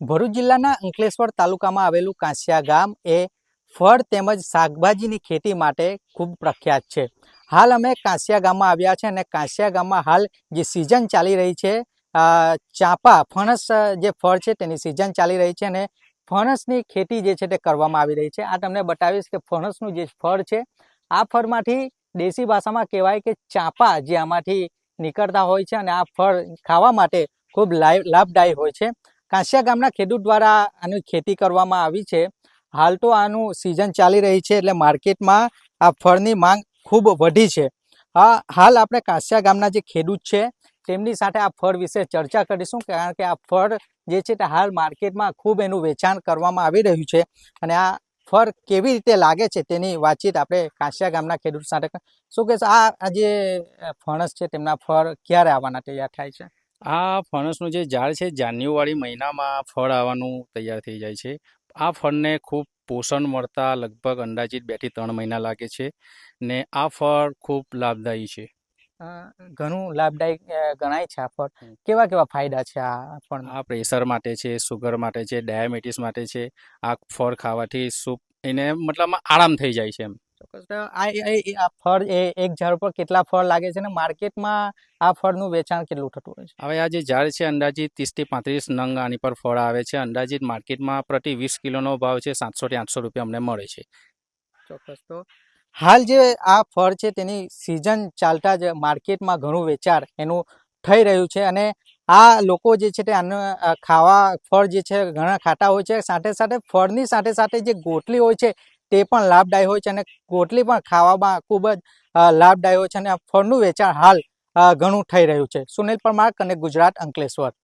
ભરૂચ જિલ્લાના અંકલેશ્વર તાલુકામાં આવેલું કાંસિયા ગામ એ ફળ તેમજ શાકભાજીની ખેતી માટે ખૂબ પ્રખ્યાત છે. હાલ અમે કાંસિયા ગામમાં આવ્યા છે અને કાંસિયા ગામમાં હાલ જે સિઝન ચાલી રહી છે, ચાંપા ફણસ જે ફળ છે તેની સિઝન ચાલી રહી છે અને ફણસની ખેતી જે છે તે કરવામાં આવી રહી છે. આ તમને બતાવીશ કે ફણસનું જે ફળ છે, આ ફળમાંથી દેશી ભાષામાં કહેવાય કે ચાંપા જે આમાંથી નીકળતા હોય છે અને આ ફળ ખાવા માટે ખૂબ લાભદાયી હોય છે. કાંસિયા ગામના ખેડૂત દ્વારા આની ખેતી કરવામાં આવી છે. હાલ તો આનું સિઝન ચાલી રહી છે એટલે માર્કેટમાં આ ફળની માંગ ખૂબ વધી છે. હાલ આપણે કાંસિયા ગામના જે ખેડૂત છે તેમની સાથે આ ફળ વિશે ચર્ચા કરીશું, કારણ કે આ ફળ જે છે તે હાલ માર્કેટમાં ખૂબ એનું વેચાણ કરવામાં આવી રહ્યું છે અને આ ફળ કેવી રીતે લાગે છે તેની વાતચીત આપણે કાંસિયા ગામના ખેડૂત સાથે. શું કહેશો, આ જે ફણસ છે તેમના ફળ ક્યારે આવવાના તૈયાર થાય છે? આ ફણસનું જે ઝાડ છે જાન્યુઆરી મહિનામાં ફળ આવવાનું તૈયાર થઈ જાય છે. આ ફળને ખૂબ પોષણ મળતા લગભગ અંદાજિત 2 થી 3 મહિના લાગે છે ને આ ફળ ખૂબ લાભદાયી છે. ઘણું લાભદાયક ગણાય છે આ ફળ. કેવા કેવા ફાયદા છે આ ફળ? આ પ્રેશર માટે છે, સુગર માટે છે, ડાયાબિટીસ માટે છે. આ ફળ ખાવાથી એને મતલબમાં આરામ થઈ જાય છે એમ. આ ફળ એક ઝાડ પર કેટલા ફળ લાગે છે અને માર્કેટમાં આ ફળનું વેચાણ કેટલું થતું હોય છે? હવે આ જે ઝાડ છે અંદાજિત 30 થી 35 નંગ આની પર ફળ આવે છે. અંદાજિત માર્કેટમાં પ્રતિ 20 કિલોનો ભાવ છે 700 થી 800 રૂપિયા અમને મળે છે. ચોક્કસ. તો હાલ જે આ ફળ છે તેની સિઝન ચાલતા જ માર્કેટમાં ઘણું વેચાણ એનું થઈ રહ્યું છે અને આ લોકો જે છે તે આને ખાવા ફળ જે છે ઘણા ખાતા હોય છે. સાથે સાથે ફળની સાથે સાથે જે ગોટલી હોય છે તે પણ લાભદાયી હોય છે અને ગોટલી પણ ખાવામાં ખૂબ જ લાભદાયી હોય છે અને આ ફળનું વેચાણ હાલ ઘણું થઈ રહ્યું છે. સુનિલ પરમાર, કનેક્ટ ગુજરાત, અંકલેશ્વર.